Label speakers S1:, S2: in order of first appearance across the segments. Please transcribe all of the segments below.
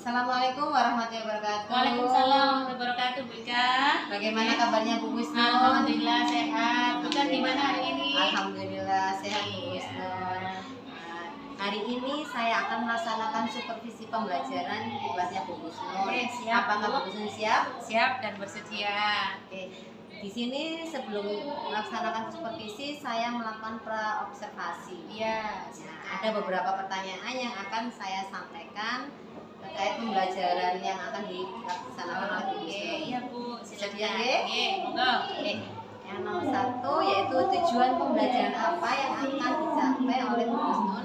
S1: Assalamualaikum warahmatullahi wabarakatuh.
S2: Waalaikumsalam warahmatullahi wabarakatuh, Bu Ika.
S1: Bagaimana kabarnya Bu Wisnu?
S2: Alhamdulillah sehat. Bu Ika gimana hari ini?
S1: Alhamdulillah sehat Bu Wisnu. Hari ini saya akan melaksanakan supervisi pembelajaran di kelasnya Bu Wisnu.
S2: Oke, siap.
S1: Apakah Bu Wisnu siap?
S2: Siap dan bersedia.
S1: Oke. Di sini sebelum melaksanakan supervisi saya melakukan praobservasi.
S2: Iya.
S1: Nah, ada beberapa pertanyaan yang akan saya sampaikan terkait pembelajaran yang akan dilaksanakan oleh Bu Wisnu.
S2: Iya Bu, silakan.
S1: Silakan.
S2: Monggo.
S1: Yang nomor 1 yaitu tujuan pembelajaran apa yang akan dicapai oleh Bu Wisnu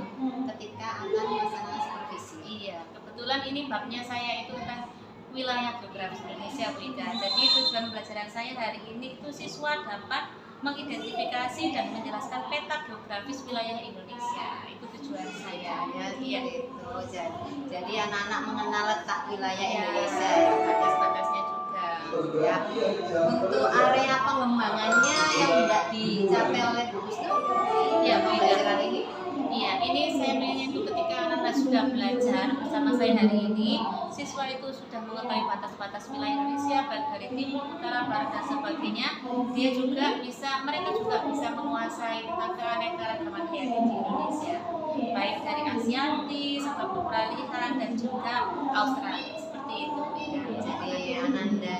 S1: ketika akan melaksanakan supervisi.
S2: Iya, kebetulan ini babnya saya itu tentang wilayah geografis Indonesia, Bu Ika. Jadi tujuan pembelajaran saya hari ini itu siswa dapat mengidentifikasi dan menjelaskan peta geografis wilayah Indonesia. Itu tujuan saya.
S1: Iya. Itu. Jadi anak-anak mengenal letak wilayah
S2: Iya,
S1: Indonesia.
S2: batas-batasnya juga.
S1: Ya. Untuk area pengembangannya yang tidak dicapai oleh Bu Wisnu,
S2: Iya, Bu Ika.
S1: pembelajaran ini.
S2: Iya, ini saya pengennya itu ketika anak-anak sudah belajar bersama saya hari ini, siswa itu sudah mengetahui batas-batas wilayah Indonesia, baik dari timur, utara, barat dan sebagainya. Mereka juga bisa menguasai tentang keanekaragaman hayati di Indonesia, baik dari Asiatik sampai peralihan dan juga Australia. Seperti itu.
S1: Jadi ananda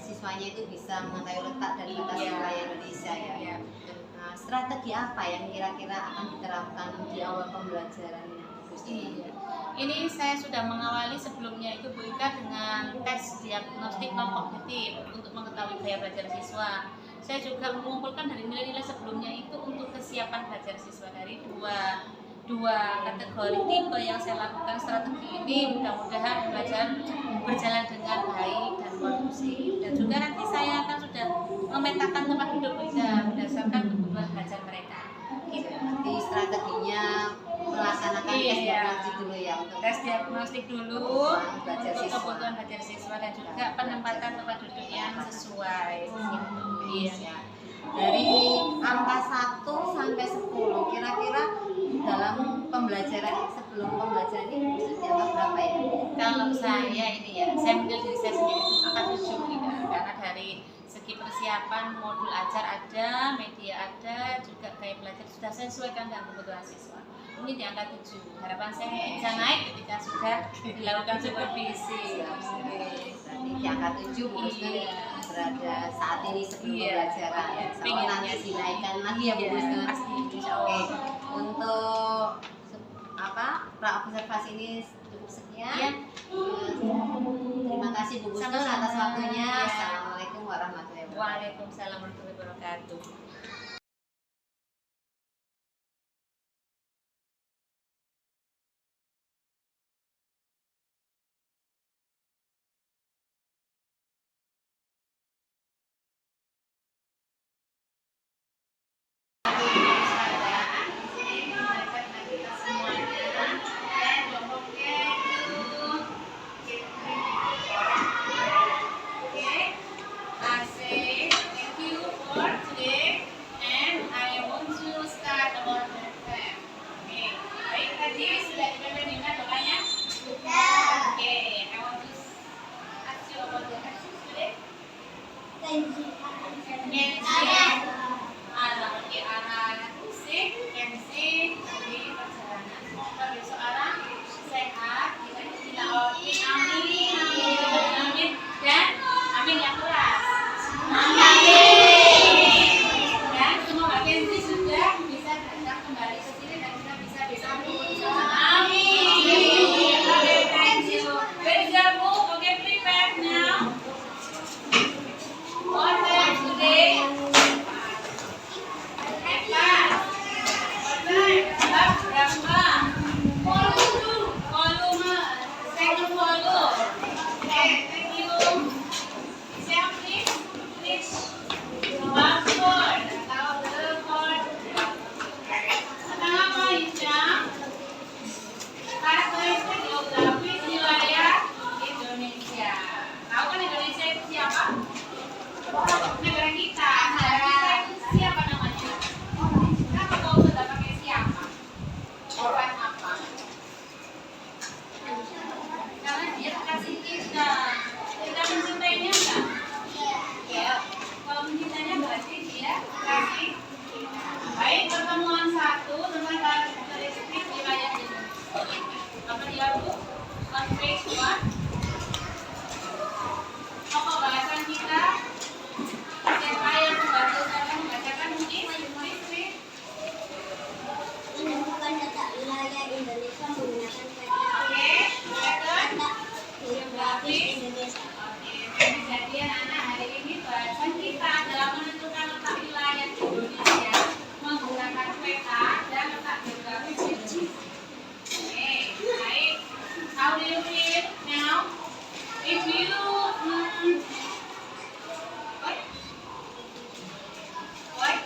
S1: siswanya itu bisa mengetahui letak dan batas
S2: Iya.
S1: wilayah Indonesia ya.
S2: Iya.
S1: Nah, strategi apa yang kira-kira akan diterapkan di awal pembelajarannya?
S2: Iya. Ini saya sudah mengawali sebelumnya itu Bu Ika dengan tes diagnostik non kognitif untuk mengetahui gaya belajar siswa. Saya juga mengumpulkan dari nilai-nilai sebelumnya itu untuk kesiapan belajar siswa dari dua kategori tipe yang saya lakukan strategi ini. Mudah-mudahan pembelajaran berjalan dengan baik dan kondusif, dan juga nanti saya akan sudah memetakan tempat duduk Bu Ika berdasarkan kebutuhan belajar mereka. Gitu.
S1: Nanti strateginya melaksanakan tes diagnostik dulu ya untuk
S2: Tes diagnostik dulu
S1: belajar
S2: untuk
S1: siswa.
S2: kebutuhan belajar siswa dan juga penempatan tempat duduk yang sesuai. Iya.
S1: Dari angka 1 sampai 10 kira-kira dalam pembelajaran sebelum pembelajaran ini bisa dianggap berapa ya?
S2: Kalau saya ini ya, saya menilai diri saya sendiri angka 7 gitu, karena dari segi persiapan modul ajar ada, media ada, juga gaya belajar sudah saya sesuaikan dengan kebutuhan siswa. Ini di angka 7. Harapan saya bisa naik ketika sudah dilakukan supervisi.
S1: Berarti di angka 7 Bu Wisnu berada saat ini sebelum
S2: Iya.
S1: pembelajaran.
S2: Pengen
S1: Nanti dinaikkan lagi ya Bu Wisnu.
S2: Pasti, insya
S1: Oke,
S2: Allah.
S1: untuk pra-observasi ini cukup sekian.
S2: Iya.
S1: Terima kasih Bu Wisnu
S2: Sama-sama.
S1: atas waktunya.
S2: Iya.
S1: Assalamualaikum warahmatullahi wabarakatuh.
S2: Waalaikumsalam warahmatullahi wabarakatuh. Thank you for today. Apa dia Bu? On page 1. Pokok bahasan kita. Siapa yang membacakan mungkin? Please.
S3: Menemukan data wilayah Indonesia menggunakan
S2: Oke,
S3: data geografis Indonesia.
S2: jadi anak-anak hari ini bahasan kita adalah menentukan letak wilayah di Indonesia menggunakan peta dan letak geografis Indonesia. Oke, baik. How do you feel now? If you what?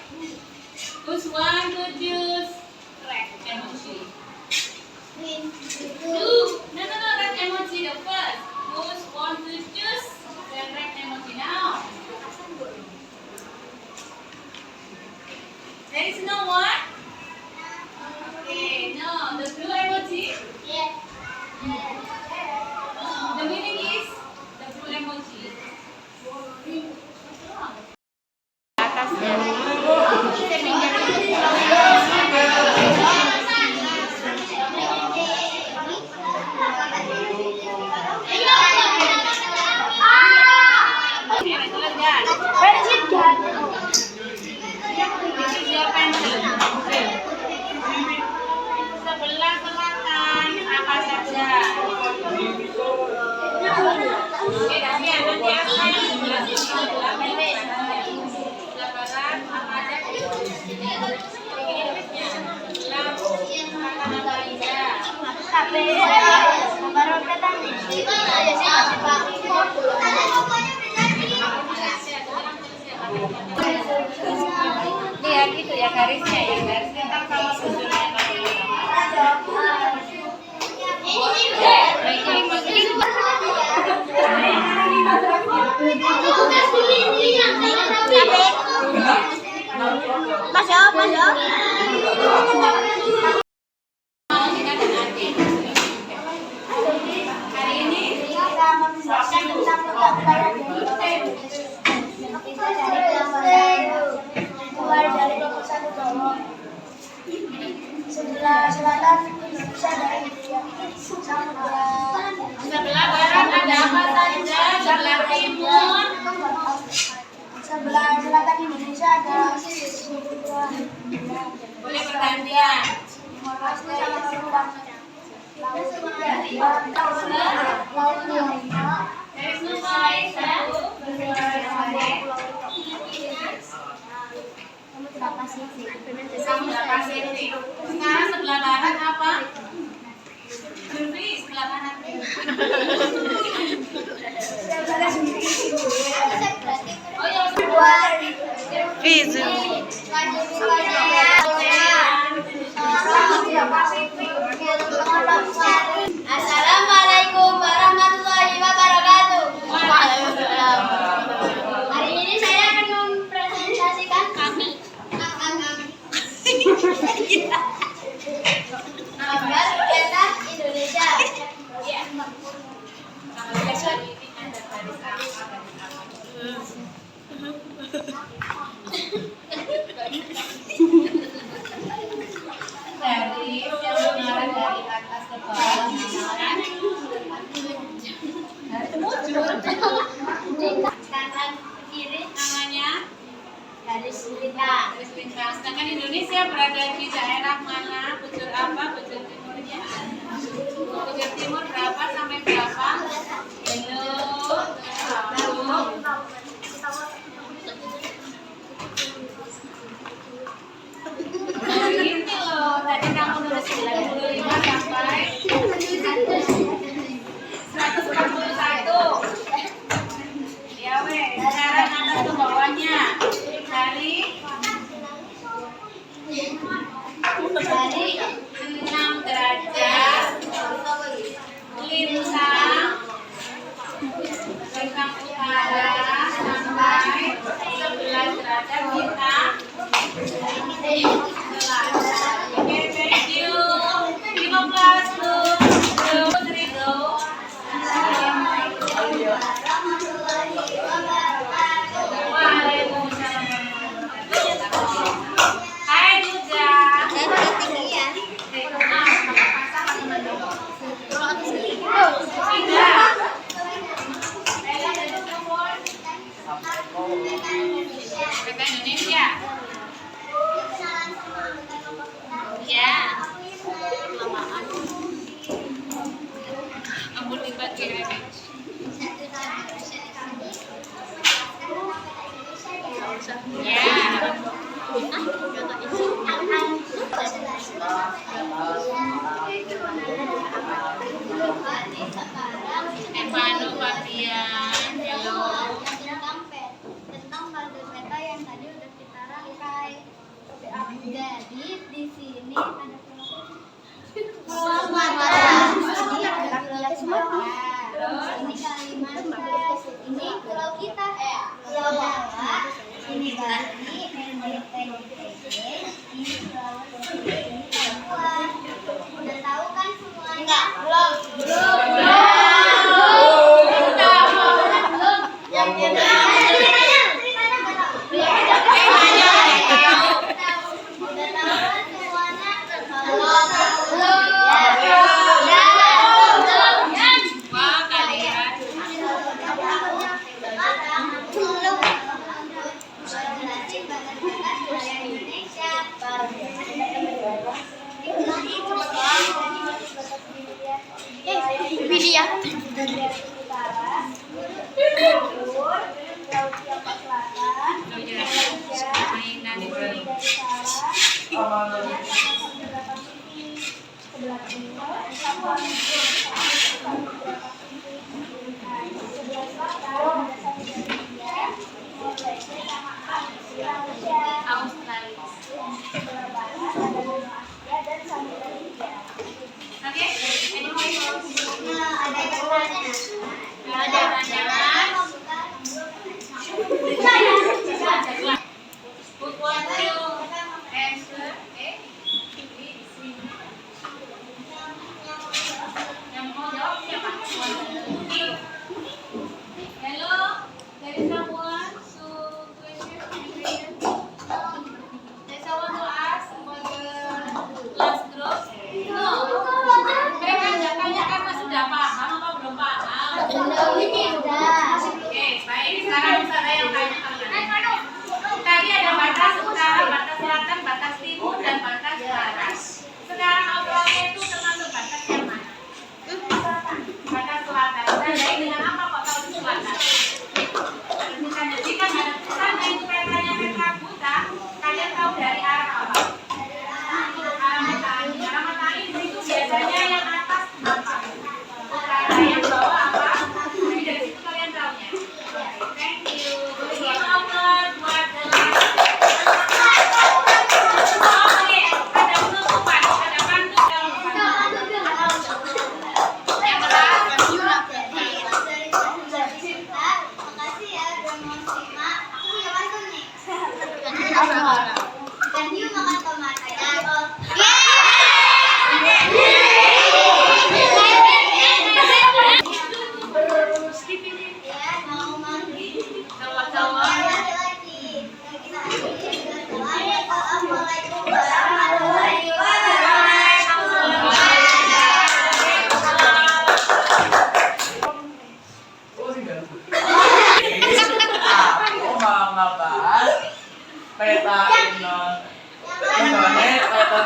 S2: Who's one to choose red emoji? No, red emoji the first. Who's one to choose the red emoji now? There is no one? Okay, no. The blue emoji? The meaning is the blue emoji. Atasnya. Sebelah selatan apa saja? Oke, tapi nanti apa yang sebelah barat apa aja? Sebelah selatan apa aja?
S1: Ya gitu ya garisnya ya garisnya ntar kalau sudutnya
S3: Mas ya.
S2: Hari ini
S3: Kita membicarakan tentang letak wilayah Indonesia. Kita dari keluar dari kelompok satu Jawa. Sebelah selatan Indonesia dari Samudra.
S2: sebelah barat ada apa saja? Sebelah timur
S3: Sebelah selatan Indonesia ada Samudra.
S2: boleh pergantian.
S3: Timur Leste sama Selatan. Laut
S2: There is no choice,
S3: Samudra Pasifik.
S2: Samudra Pasifik. Sekarang sebelah barat apa? Jumri sebelah kanan. Oh ya,
S3: Assalamualaikum warahmatullahi wabarakatuh. Hari ini saya akan mempresentasikan kami. Gambar peta Indonesia.
S1: garis yang mengarah dari atas ke bawah
S3: Kanan kiri
S2: namanya
S3: garis lintang.
S2: garis lintang. Sedangkan Indonesia berada di daerah mana? Bujur apa? Bujur timurnya? Bujur timur berapa sampai berapa? Hello. Oh, ini loh. Tadi kamu nulis 95 sampai 141. Ya weh, sekarang atas ke bawahnya. Dari 6 derajat lintang utara sampai 11 derajat lintang selatan. Oke, thank you. 15 tuh. Putri go. Hai juga.
S3: Saya ketinggian.
S2: Ampun dipakai. Ya. Evano Fabian, hello.
S3: Tentang bundle peta yang tadi udah kita rangkai. Jadi di sini ada ini Kalimantan, ini pulau kita, Pulau Jawa, ini Bali, NTT, ini Sulawesi, ini Papua. Udah tahu kan semuanya? Belum. Yang
S4: peta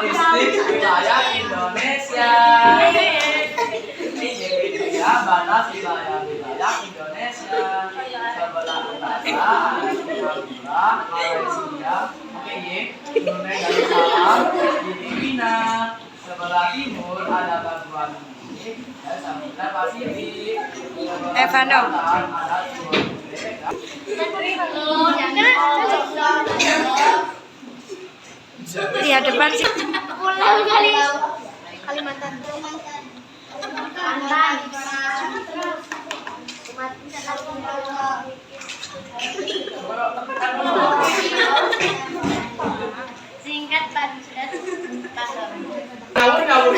S4: statistik wilayah Indonesia. Ini ya batas wilayah Indonesia. Sebelah utara ada Singapura, Malaysia, Brunei Darussalam, Filipina. Sebelah timur ada Papua Nugini dan Samudra Pasifik.
S5: Evano. Di hadapan sih.
S3: Pulau kali. Kalimantan. Singkat dan sudah
S4: Ngawur.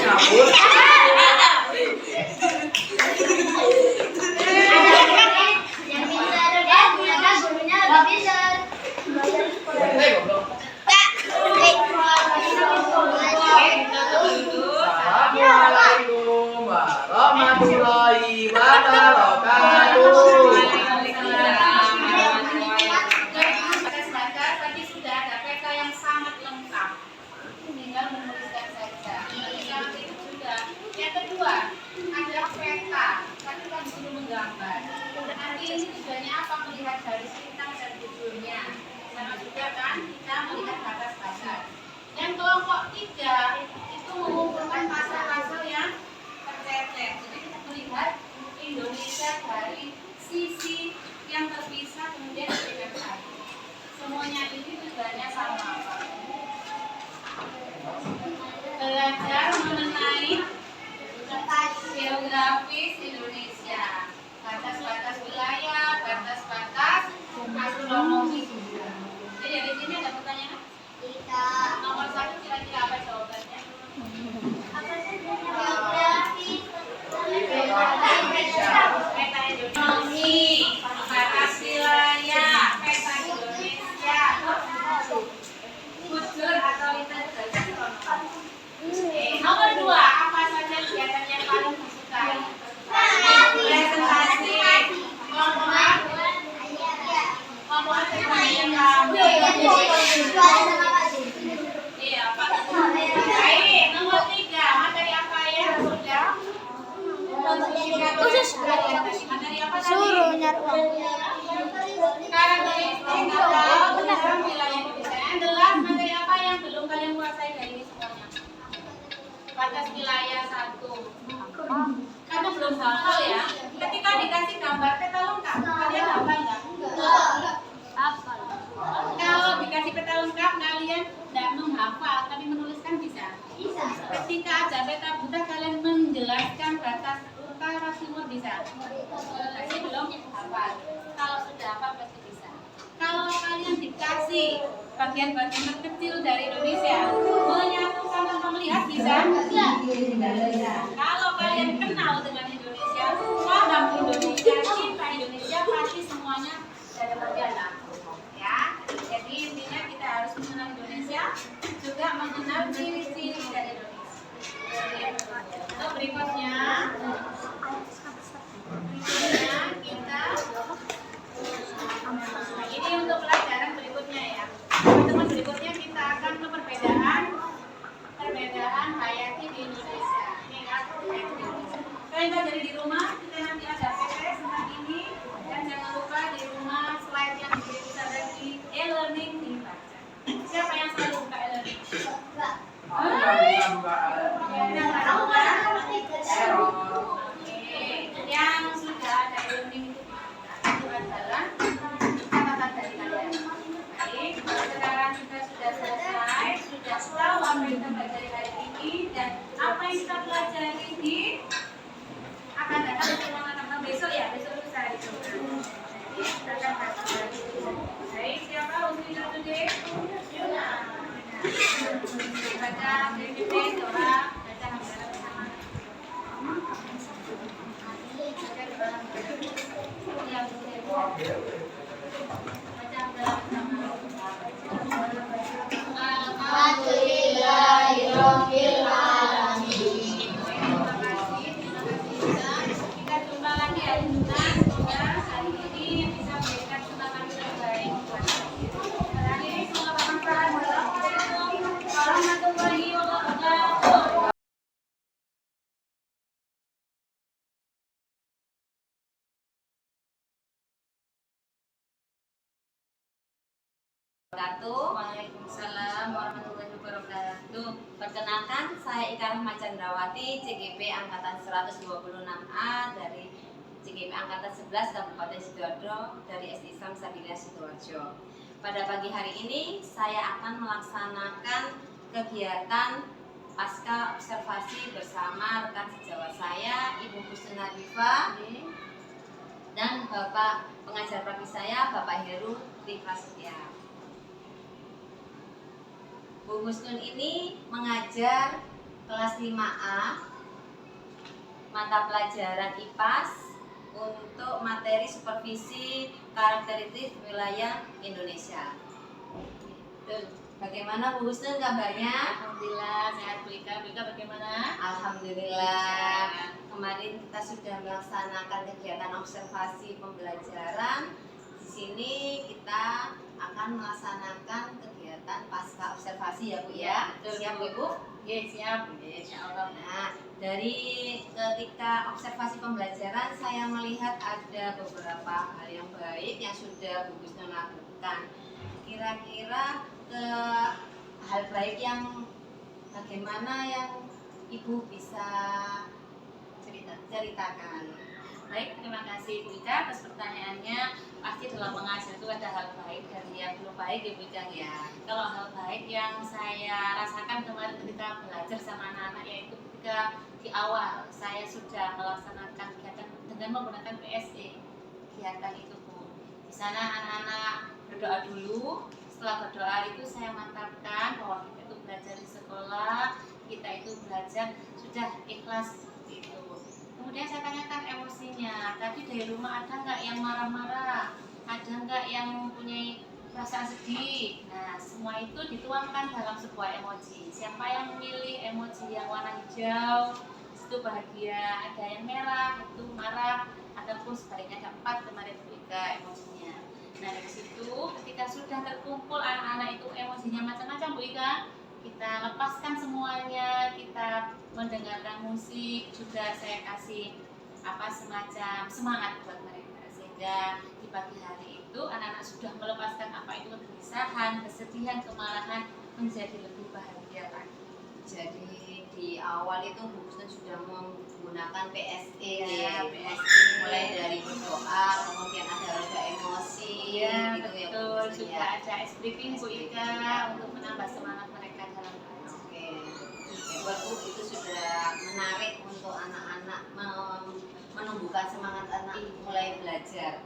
S3: yang pintar dia ternyata gurunya lebih pintar.
S4: Assalamualaikum warahmatullahi wabarakatuh.
S2: Tadi sudah ada peta yang sangat lengkap, tinggal menuliskan saja. Yang itu juga. Yang kedua ada peta geografis Indonesia. Batas-batas wilayah, batas-batas astronomi. Jadi dari sini ada pertanyaan? Nomor 1 kira-kira apa jawabannya? Peta Indonesia, batas wilayah, peta Indonesia, bujur atau integrasi astronomi. Nomor 2, apa saja kegiatan yang paling disukai? Presentasi, ngomong yang kamu. Iya, Pak. Baik, nomor 3, materi apa yang sudah? Materi apa tadi?
S3: Suruh nyari uang.
S2: Karakteristik atau tentang wilayah Indonesia. Yang jelas materi apa yang belum kalian kuasai dari ini semuanya? Batas wilayah 1. Karena belum hafal ya. Ketika dikasih gambar peta lengkap, kalian hafal nggak? Kalau dikasih peta lengkap, kalian tidak menghafal, tapi menuliskan bisa. Ketika ada peta buta, kalian menjelaskan batas utara timur bisa. Masih belum hafal. Kalau sudah hafal pasti bisa. Kalau kalian dikasih bagian-bagian terkecil dari Indonesia, menyatukan tanpa melihat bisa? Bisa. Kalau kalian kenal dengan Indonesia, paham Indonesia, cinta Indonesia, pasti semuanya dari berjalan. Ya, jadi intinya kita harus mengenal Indonesia, juga mengenal ciri-ciri dari Indonesia. Untuk berikutnya kita ini untuk pelajaran berikutnya ya. Teman-teman, berikutnya kita akan ke perbedaan hayati di Indonesia. Ini kan hayati di Indonesia. Kalian pelajari di rumah, kita nanti ada PP tentang ini, dan jangan lupa di rumah slide yang bisa ada di e-learning dibaca. Siapa yang selalu buka e-learning? Yang sudah ada e-learning itu adalah catatan dari kalian. Baik, sekarang kita sudah selesai, sudah tahu apa yang kita pelajari hari ini dan apa yang kita pelajari di akan datang untuk besok ya, besok lusa hari itu. Jadi kita akan kasih. Baik, siapa untuk itu deh? Yuna. Baca PPT, Dora, baca hamdalah bersama.
S3: Alhamdulillahirabbil alamin.
S2: Kita jumpa lagi hari Jumat. Semoga hari ini bisa memberikan kesempatan terbaik buat kita. Hari ini semoga bermanfaat. Wassalamualaikum warahmatullahi wabarakatuh.
S1: Waalaikumsalam warahmatullahi wabarakatuh. Perkenalkan, saya Ika Rahma Chandrawati, CGP Angkatan 126A dari CGP Angkatan 11 Kabupaten Sidoarjo dari SD Islam Sabilillah Sidoarjo. Pada pagi hari ini, saya akan melaksanakan kegiatan pasca observasi bersama rekan sejawat saya, Ibu Husnul Hadifa, dan Bapak pengajar praktis saya, Bapak Heru Prasetya. Bu Husnul ini mengajar kelas 5A mata pelajaran IPAS untuk materi supervisi karakteristik wilayah Indonesia. Bagaimana Bu Husnul kabarnya?
S2: Alhamdulillah sehat. Bu Ika bagaimana?
S1: Alhamdulillah. Kemarin kita sudah melaksanakan kegiatan observasi pembelajaran. Di sini kita akan melaksanakan kegiatan pasca observasi ya Bu ya. Siap Bu Ibu?
S2: Ya, siap.
S1: Insyaallah. Nah, dari ketika observasi pembelajaran saya melihat ada beberapa hal yang baik yang sudah Bu Husnul lakukan. Kira-kira hal baik yang bagaimana yang Ibu bisa ceritakan?
S2: Baik, terima kasih Bu Ika atas pertanyaannya. Pasti dalam mengajar itu ada hal baik dan yang belum baik ya Bu Ika ya. Kalau hal baik yang saya rasakan kemarin ketika belajar sama anak-anak yaitu ketika ketika di awal saya sudah melaksanakan kegiatan dengan menggunakan PSE. Kegiatan itu Bu, di sana anak-anak berdoa dulu. Setelah berdoa itu saya mantapkan bahwa kita itu belajar di sekolah, kita itu belajar sudah ikhlas seperti itu. Kemudian saya tanyakan emosinya, tadi dari rumah ada nggak yang marah-marah, ada nggak yang mempunyai perasaan sedih. Nah, semua itu dituangkan dalam sebuah emoji. Siapa yang memilih emoji yang warna hijau, itu bahagia. Ada yang merah, itu marah, ataupun sebaliknya ada 4 kemarin juga emosinya. Nah, dari situ ketika sudah terkumpul anak-anak itu emosinya macam-macam Bu Ika, kita lepaskan semuanya, kita mendengarkan musik, juga saya kasih semacam semangat buat mereka, sehingga di pagi hari itu anak-anak sudah melepaskan apa itu kegelisahan, kesedihan, kemarahan menjadi lebih bahagia lagi.
S1: Jadi di awal itu Bu Husnul sudah menggunakan PSE,
S2: Ya,
S1: mulai dari berdoa, kemudian ada roda emosi,
S2: Iya,
S1: gitu ya Bu
S2: betul.
S1: Husnul
S2: Juga
S1: ya.
S2: ada es briefing Bu Ika untuk menambah semangat mereka dalam belajar.
S1: Oke, hebat Bu, itu sudah menarik untuk anak-anak menumbuhkan semangat anak mulai belajar.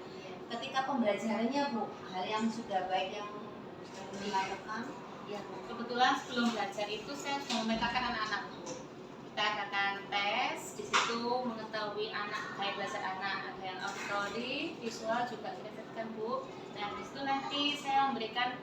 S1: Ketika pembelajarannya Bu, hal yang sudah baik yang dilakukan.
S2: Ya, kebetulan sebelum belajar itu saya sudah memetakan anak-anakku. Kita adakan tes, di situ mengetahui anak, kayak belajar anak, ada yang auditory, visual juga kita teskan Bu. Nah, di situ nanti saya memberikan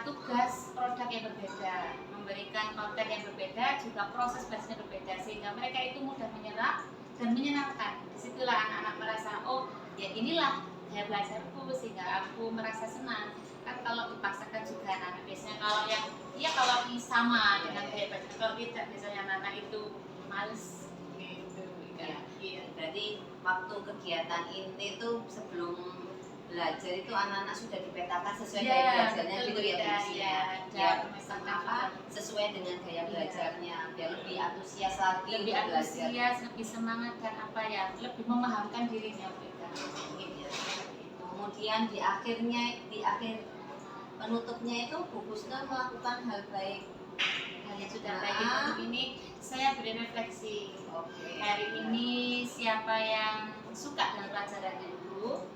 S2: tugas produk yang berbeda, memberikan konten yang berbeda, juga proses belajarnya berbeda, sehingga mereka itu mudah menyerap dan menyenangkan. Disitulah anak-anak merasa, oh ya inilah gaya belajarku, sehingga aku merasa senang. Kan kalau dipaksakan juga anak-anak biasanya kalau yang kalau sama dengan gaya belajar, kalau tidak biasanya anak-anak itu males gitu.
S1: Iya. Berarti waktu kegiatan inti itu sebelum belajar itu anak-anak sudah dipetakan sesuai gaya belajarnya gitu ya Bu Husnul ya. Biar sesuai dengan gaya belajarnya, biar lebih antusias lagi
S2: Lebih
S1: untuk belajar.
S2: antusias, lebih semangat dan lebih memahamkan dirinya mereka.
S1: Gitu ya. Kemudian di akhir penutupnya itu Bu Husnul melakukan hal baik.
S2: Hal yang sudah baik itu ini saya beri refleksi. Hari ini siapa yang suka dengan pelajarannya dulu,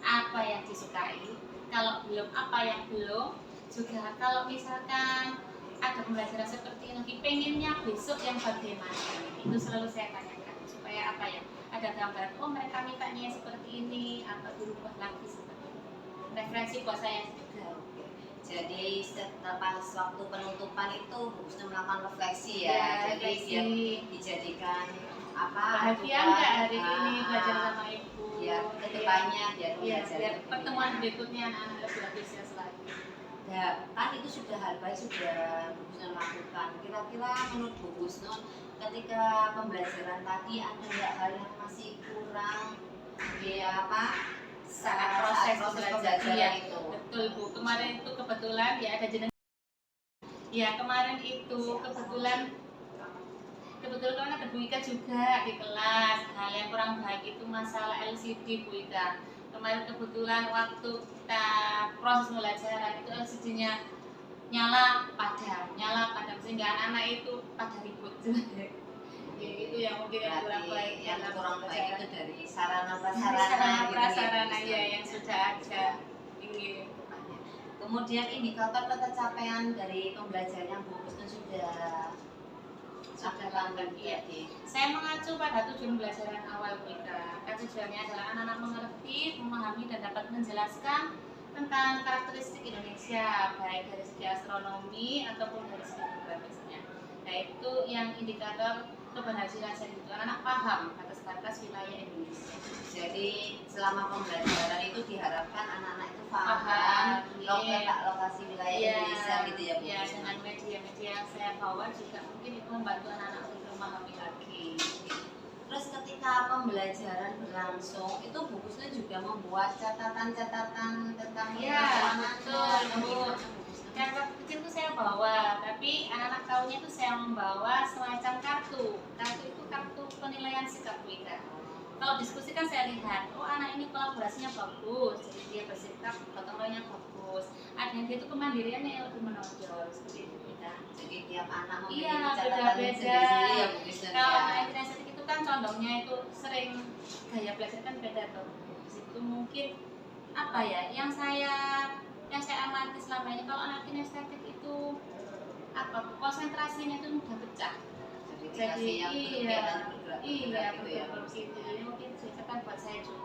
S2: apa yang disukai, kalau belum apa yang belum, juga kalau misalkan ada pembelajaran seperti ini lagi pengennya besok yang bagaimana, itu selalu saya tanyakan supaya ada gambaran, oh mereka mintanya seperti ini atau dirubah lagi seperti ini, referensi buat saya juga.
S1: Jadi pas waktu penutupan itu Bu Husnul melakukan refleksi ya. Jadi
S2: refleksi.
S1: biar dijadikan
S2: Bahagia nggak hari ini belajar sama ibu?
S1: Biar kedepannya biar
S2: biar pertemuan berikutnya anak-anak lebih antusias lagi.
S1: Ya, kan itu sudah hal baik sudah Bu Husnul lakukan. Kira-kira menurut Bu Husnul ketika pembelajaran tadi ada nggak hal yang masih kurang di
S2: Saat proses
S1: pembelajaran
S2: ya,
S1: itu?
S2: betul Bu. Kemarin itu kebetulan ya ada jeneng. Ya kemarin itu kebetulan kan ada Bu Ika juga di kelas. Hal yang kurang baik itu masalah LCD Bu Ika. Kemarin kebetulan waktu kita proses pembelajaran itu LCD-nya nyala padam sehingga anak-anak itu pada ribut. Ya, itu yang mungkin yang kurang baik.
S1: Yang kurang baik itu dari sarana
S2: prasarana
S1: prasarana
S2: ya yang sudah ada. Ini.
S1: Kemudian indikator ketercapaian dari pembelajaran yang Bu Husnul sudah lakukan
S2: Iya. Saya mengacu pada tujuan pembelajaran awal kita. Tujuannya adalah anak-anak mengerti, memahami dan dapat menjelaskan tentang karakteristik Indonesia, baik dari segi astronomi ataupun dari segi geografisnya. Yaitu yang indikator keberhasilan saya itu anak-anak paham batas-batas wilayah Indonesia.
S1: Jadi selama pembelajaran itu diharapkan anak-anak itu
S2: Paham,
S1: paham lokasi wilayah Indonesia gitu ya Bu.
S2: Ya, dengan media-media yang saya bawa juga mungkin itu membantu anak-anak untuk memahami lagi.
S1: Terus ketika pembelajaran berlangsung itu Bu Husnul juga membuat catatan-catatan tentang
S2: betul. Dan waktu kecil itu saya bawa, tapi anak-anak tahunya itu saya membawa semacam kartu. Kartu itu kartu penilaian sikap Bu Ika. Kalau diskusi kan saya lihat, oh anak ini kolaborasinya bagus, jadi dia bersikap gotong royongnya bagus. Ada yang dia itu kemandiriannya yang lebih menonjol seperti itu.
S1: beda-beda. Jadi tiap anak memiliki
S2: Iya,
S1: catatan
S2: beda-beda.
S1: sendiri-sendiri ya Bu Kristen
S2: Kalau
S1: ya.
S2: anak kinestetik itu kan condongnya itu sering gaya belajar kan beda tuh. Di situ mungkin apa ya yang saya amati selama ini, kalau anak kinestetik itu apa konsentrasinya itu mudah pecah.
S1: Jadi yang berkegiatan bergerak
S2: iya
S1: gitu ya.
S2: betul gitu. Jadi mungkin ceritakan buat saya juga.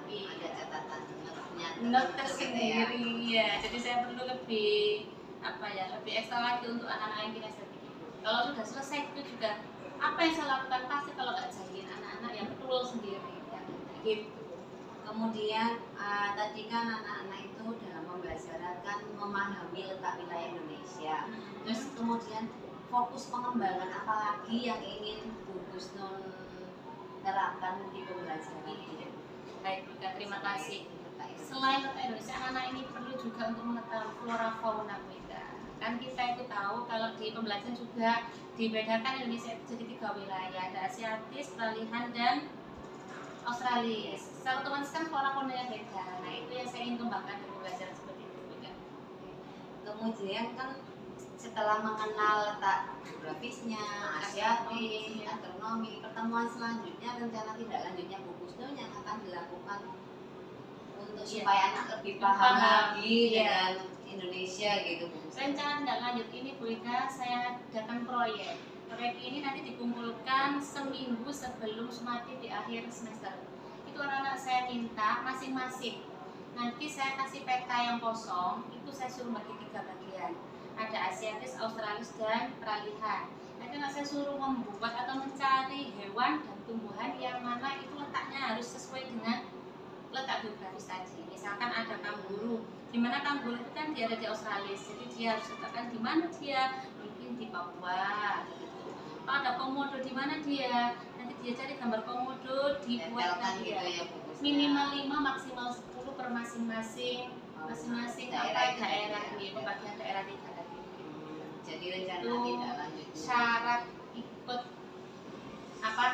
S1: Ada catatan note-nya
S2: Not
S1: tertentu gitu ya.
S2: tersendiri ya. Jadi saya perlu lebih apa ya, lebih ekstra lagi untuk anak-anak yang kinestetik itu. Kalau sudah selesai itu juga apa yang saya lakukan pasti kalau nggak jahilin anak-anak yang betul sendiri ya, gitu.
S1: Kemudian tadi kan anak-anak itu dalam pembelajaran kan memahami letak wilayah Indonesia. Terus kemudian fokus pengembangan apa lagi yang ingin Bu Gusnun terapkan di pembelajaran ini?
S2: Baik, Buka, terima kasih. Selain letak Indonesia, anak-anak ini perlu juga untuk mengetahui flora fauna kita. Kan kita itu tahu kalau di pembelajaran juga dibedakan Indonesia itu jadi 3 wilayah, ada Asiatis, Peralihan, dan Australis. Secara otomatis kan flora faunanya beda. Nah itu yang saya ingin kembangkan dari pembelajaran seperti itu, Buka.
S1: Kemudian kan setelah mengenal letak geografisnya, Asiatis, astronomi, pertemuan selanjutnya rencana tidak lanjutnya Bu Gusnun yang akan dilakukan untuk supaya anak lebih paham lagi dengan Indonesia gitu Bu Gusnun.
S2: Rencana tindak lanjut ini Bu Ika, saya adakan proyek. Proyek ini nanti dikumpulkan seminggu sebelum sumatif di akhir semester. Itu anak-anak saya minta masing-masing. Nanti saya kasih peta yang kosong, itu saya suruh bagi 3 bagian. Ada Asiatis, Australis, dan Peralihan. Nanti saya suruh membuat atau mencari hewan dan tumbuhan yang mana itu letaknya harus sesuai dengan letak geografis tadi. Misalkan ada kanguru, di mana kanguru itu kan dia ada di Australis, jadi dia harus letakkan di mana dia, mungkin di Papua. Gitu. Kalau ada komodo di mana dia, nanti dia cari gambar komodo, dibuatkan
S1: Gitu
S2: dia.
S1: ya Bu Gusnun.
S2: Minimal 5, maksimal 10 per masing-masing daerah di pembagian daerah di tadi.
S1: Jadi rencana
S2: Itu
S1: tidak lanjut.
S2: syarat ikut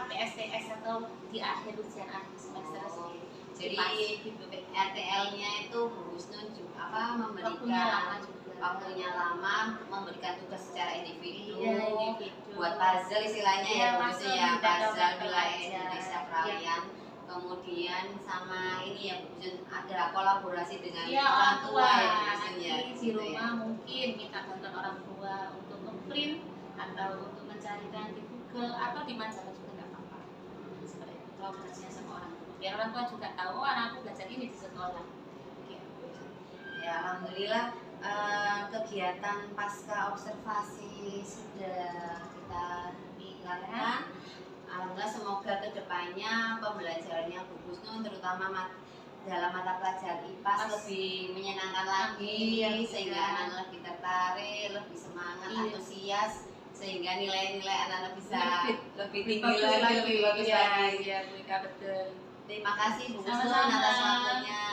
S2: PSTS atau di akhir ujian akhir semester sendiri.
S1: Jadi
S2: gitu.
S1: RTL-nya itu Bu Gusnun juga
S2: Waktunya lama
S1: memberikan
S2: juga.
S1: waktunya lama, memberikan tugas secara individu,
S2: Iya, individu.
S1: buat puzzle istilahnya ya Bu Gusnun ya, puzzle wilayah Indonesia Peralihan. Kemudian sama ini ya Bu Gusnun, ada kolaborasi dengan
S2: Iya,
S1: orang tua ya Bu Gusnun
S2: nanti
S1: ya.
S2: di
S1: gitu
S2: rumah
S1: ya.
S2: mungkin minta bantuan orang tua untuk ngeprint atau untuk mencarikan di Google atau di majalah juga nggak apa-apa. Seperti itu, kolaborasinya sama orang tua. Biar orang tua juga tahu, oh anakku belajar ini di sekolah. Gitu.
S1: Ya alhamdulillah kegiatan pasca observasi sudah kita lakukan. Alhamdulillah semoga kedepannya pembelajarannya Bu Gusnun terutama dalam mata pelajaran IPAS lebih menyenangkan lagi,
S2: Amin.
S1: sehingga anak lebih tertarik, lebih semangat,
S2: Iya.
S1: antusias, sehingga nilai-nilai anak-anak bisa lebih tinggi
S2: Bagus
S1: lagi, lebih bagus
S2: Iya,
S1: lagi.
S2: iya, Bu Ika, betul.
S1: Terima kasih Bu Gusnun
S2: Sama-sama.
S1: atas waktunya.